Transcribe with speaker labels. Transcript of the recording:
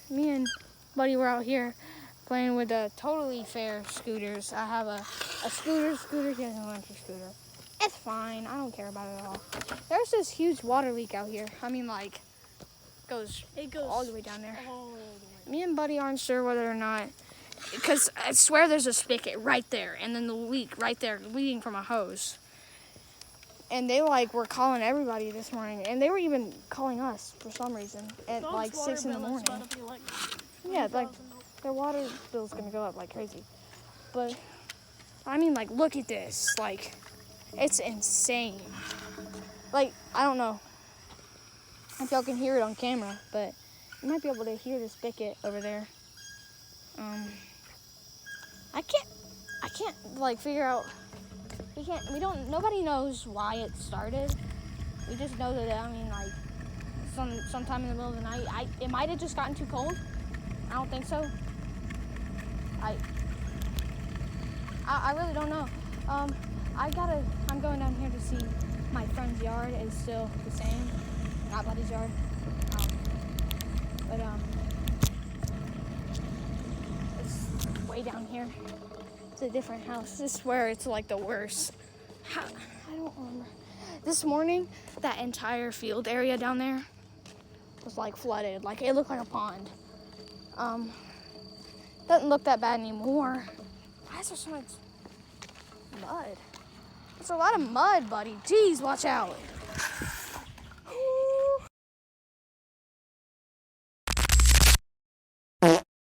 Speaker 1: Me and Buddy were out here playing with the totally fair scooters. I have a scooter. He has an electric scooter. It's fine. I don't care about it at all. There's this huge water leak out here. I mean, like, it goes all the way down there.
Speaker 2: All the way.
Speaker 1: Me and Buddy aren't sure whether or not, because I swear there's a spigot right there, and then the leak right there, leading from a hose. And they were calling everybody this morning, and they were even calling us for some reason at 6 in the morning. Yeah, their water bill's gonna go up like crazy. But I mean, look at this. It's insane. I don't know if y'all can hear it on camera, but you might be able to hear the spigot over there. I can't figure out. Nobody knows why it started. We just know that, sometime in the middle of the night, it might have just gotten too cold. I don't think so. I really don't know. I'm going down here to see my friend's yard is still the same. Not Buddy's yard. It's way down here. It's a different house. This is where it's the worst. I don't remember. This morning, that entire field area down there was flooded. It looked like a pond. Doesn't look that bad anymore. Why is there so much mud? There's a lot of mud, Buddy. Jeez, watch out.